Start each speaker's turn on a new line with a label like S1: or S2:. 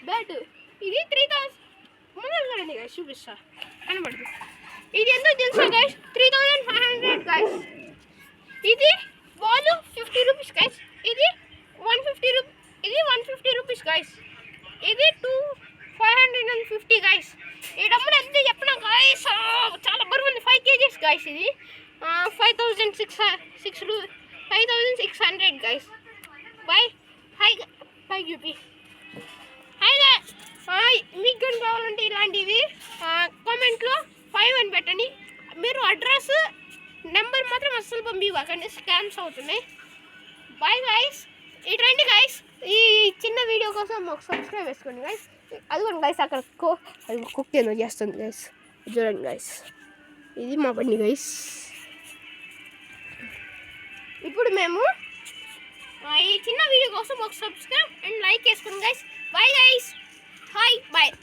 S1: bat ఇది 3000 ముందు చూడండి గైస్ చూపిస్తా కనబడదు ఇది ఎంతో తెలుసా గైస్ 3500 గైస్ ఇది బాల్ 50 రూపీస్ గైస్ ఇది 150 రూపీస్ ఇది 150 రూపీస్ గైస్ ఇది 550 గైస్ ఈ డబ్బులు ఎంత చెప్పినా గైస్ చాలా బరువు ఉంది 5 kgs గైస్ ఇది 5600 guys bye high UP hi మీకు కానీ కావాలంటే ఇలాంటివి కామెంట్లో 5 అని పెట్టండి మీరు అడ్రస్ నెంబర్ మాత్రం అస్సలు పంపివ్వకండి స్కామ్స్ అవుతున్నాయి బాయ్ గైస్ ఇటు రండి గైస్ ఈ చిన్న వీడియో కోసం మాకు సబ్స్క్రైబ్ చేసుకోండి గైస్ అదిగోండి గైస్ అక్కడ అది కుక్ ఏదో చేస్తుంది గైస్ చూడండి గైస్ ఇది మా బండి గైస్ ఇప్పుడు మేము ఈ చిన్న వీడియో కోసం మాకు సబ్స్క్రైబ్ అండ్ లైక్ చేసుకోండి guys bye guys hi bye